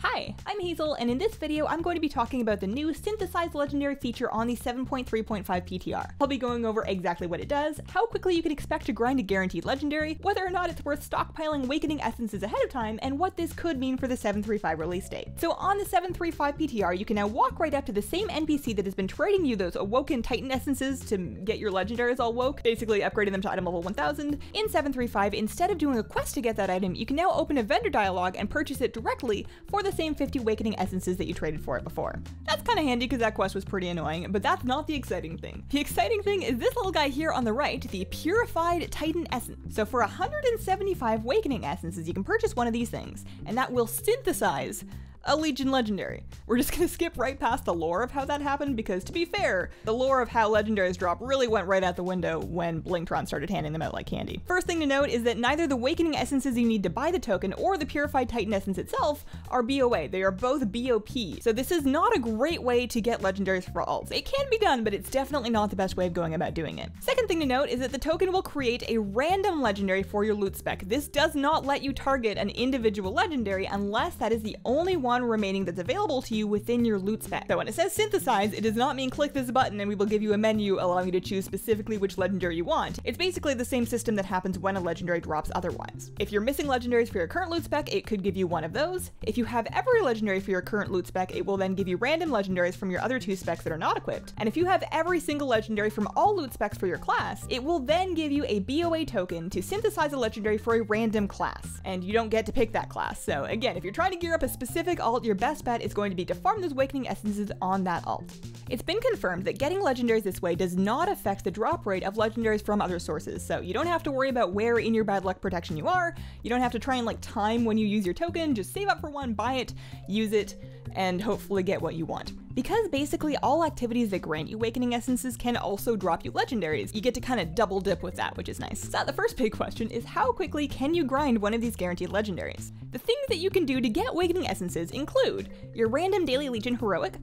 Hi, I'm Hazel, and in this video I'm going to be talking about the new Synthesize Legendary feature on the 7.3.5 PTR. I'll be going over exactly what it does, how quickly you can expect to grind a guaranteed legendary, whether or not it's worth stockpiling Wakening Essences ahead of time, and what this could mean for the 7.3.5 release date. So on the 7.3.5 PTR, you can now walk right up to the same NPC that has been trading you those Awoken Titan Essences to get your legendaries all woke, basically upgrading them to item level 1000. In 7.3.5, instead of doing a quest to get that item, you can now open a vendor dialogue and purchase it directly for the same 50 Wakening Essences that you traded for it before. That's kind of handy because that quest was pretty annoying, but that's not the exciting thing. The exciting thing is this little guy here on the right, the Purified Titan Essence. So for 175 Wakening Essences, you can purchase one of these things, and that will synthesize a Legion Legendary. We're just gonna skip right past the lore of how that happened because, to be fair, the lore of how legendaries drop really went right out the window when Blingtron started handing them out like candy. First thing to note is that neither the Wakening Essences you need to buy the token or the Purified Titan Essence itself are BOA. They are both BOP. So this is not a great way to get legendaries for alts. It can be done, but it's definitely not the best way of going about doing it. Second thing to note is that the token will create a random legendary for your loot spec. This does not let you target an individual legendary unless that is the only one remaining that's available to you within your loot spec. So when it says synthesize, it does not mean click this button and we will give you a menu allowing you to choose specifically which legendary you want. It's basically the same system that happens when a legendary drops otherwise. If you're missing legendaries for your current loot spec, it could give you one of those. If you have every legendary for your current loot spec, it will then give you random legendaries from your other two specs that are not equipped. And if you have every single legendary from all loot specs for your class, it will then give you a BOA token to synthesize a legendary for a random class. And you don't get to pick that class. So again, if you're trying to gear up a specific alt, your best bet is going to be to farm those Wakening Essences on that alt. It's been confirmed that getting legendaries this way does not affect the drop rate of legendaries from other sources, so you don't have to worry about where in your bad luck protection you are, you don't have to try and time when you use your token, just save up for one, buy it, use it, and hopefully get what you want. Because basically all activities that grant you Wakening Essences can also drop you legendaries, you get to kind of double dip with that, which is nice. So the first big question is how quickly can you grind one of these guaranteed legendaries? The things that you can do to get Wakening Essences include your random daily Legion Heroic,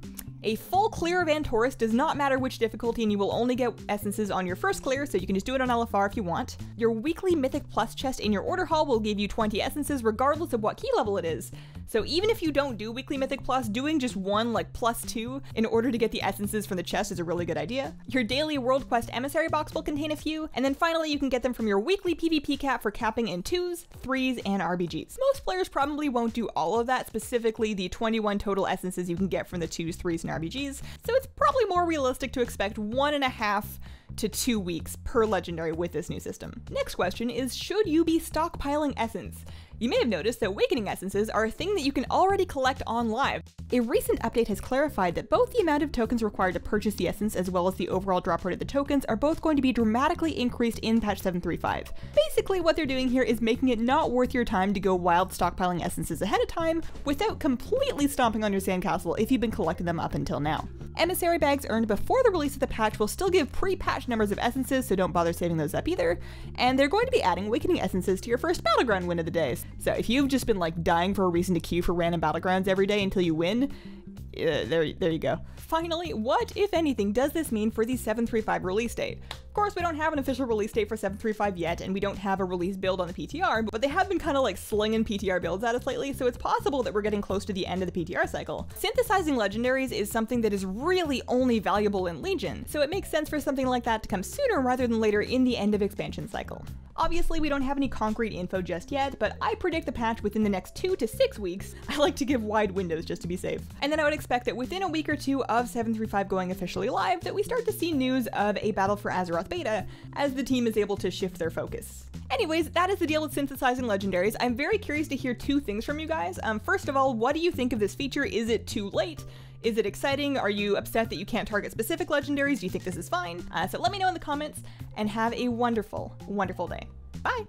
a full clear of Antorus, does not matter which difficulty and you will only get essences on your first clear, so you can just do it on LFR if you want. Your weekly Mythic Plus chest in your order hall will give you 20 essences regardless of what key level it is. So even if you don't do weekly Mythic Plus, doing just one +2 in order to get the essences from the chest is a really good idea. Your daily World Quest Emissary box will contain a few, and then finally you can get them from your weekly PvP cap for capping in 2s, 3s, and RBGs. Most players probably won't do all of that, specifically the 21 total essences you can get from the 2s, 3s, and RBGs, so it's probably more realistic to expect 1.5 to 2 weeks per legendary with this new system. Next question is, should you be stockpiling essence? You may have noticed that Wakening Essences are a thing that you can already collect on live. A recent update has clarified that both the amount of tokens required to purchase the essence as well as the overall drop rate of the tokens are both going to be dramatically increased in patch 7.3.5. Basically what they're doing here is making it not worth your time to go wild stockpiling essences ahead of time without completely stomping on your sandcastle if you've been collecting them up until now. Emissary bags earned before the release of the patch will still give pre-patch numbers of essences, so don't bother saving those up either. And they're going to be adding Wakening Essences to your first battleground win of the day. So if you've just been dying for a reason to queue for random battlegrounds every day until you win, there you go. Finally, what, if anything, does this mean for the 7.3.5 release date? Of course, we don't have an official release date for 7.3.5 yet, and we don't have a release build on the PTR, but they have been kind of slinging PTR builds at us lately, so it's possible that we're getting close to the end of the PTR cycle. Synthesizing legendaries is something that is really only valuable in Legion, so it makes sense for something like that to come sooner rather than later in the end of expansion cycle. Obviously, we don't have any concrete info just yet, but I predict the patch within the next 2 to 6 weeks. I like to give wide windows just to be safe. And then I would expect that within a week or two of 7.3.5 going officially live, that we start to see news of a Battle for Azeroth beta, as the team is able to shift their focus. Anyways, that is the deal with synthesizing legendaries. I'm very curious to hear two things from you guys. First of all, what do you think of this feature? Is it too late? Is it exciting? Are you upset that you can't target specific legendaries? Do you think this is fine? So let me know in the comments, and have a wonderful, wonderful day. Bye!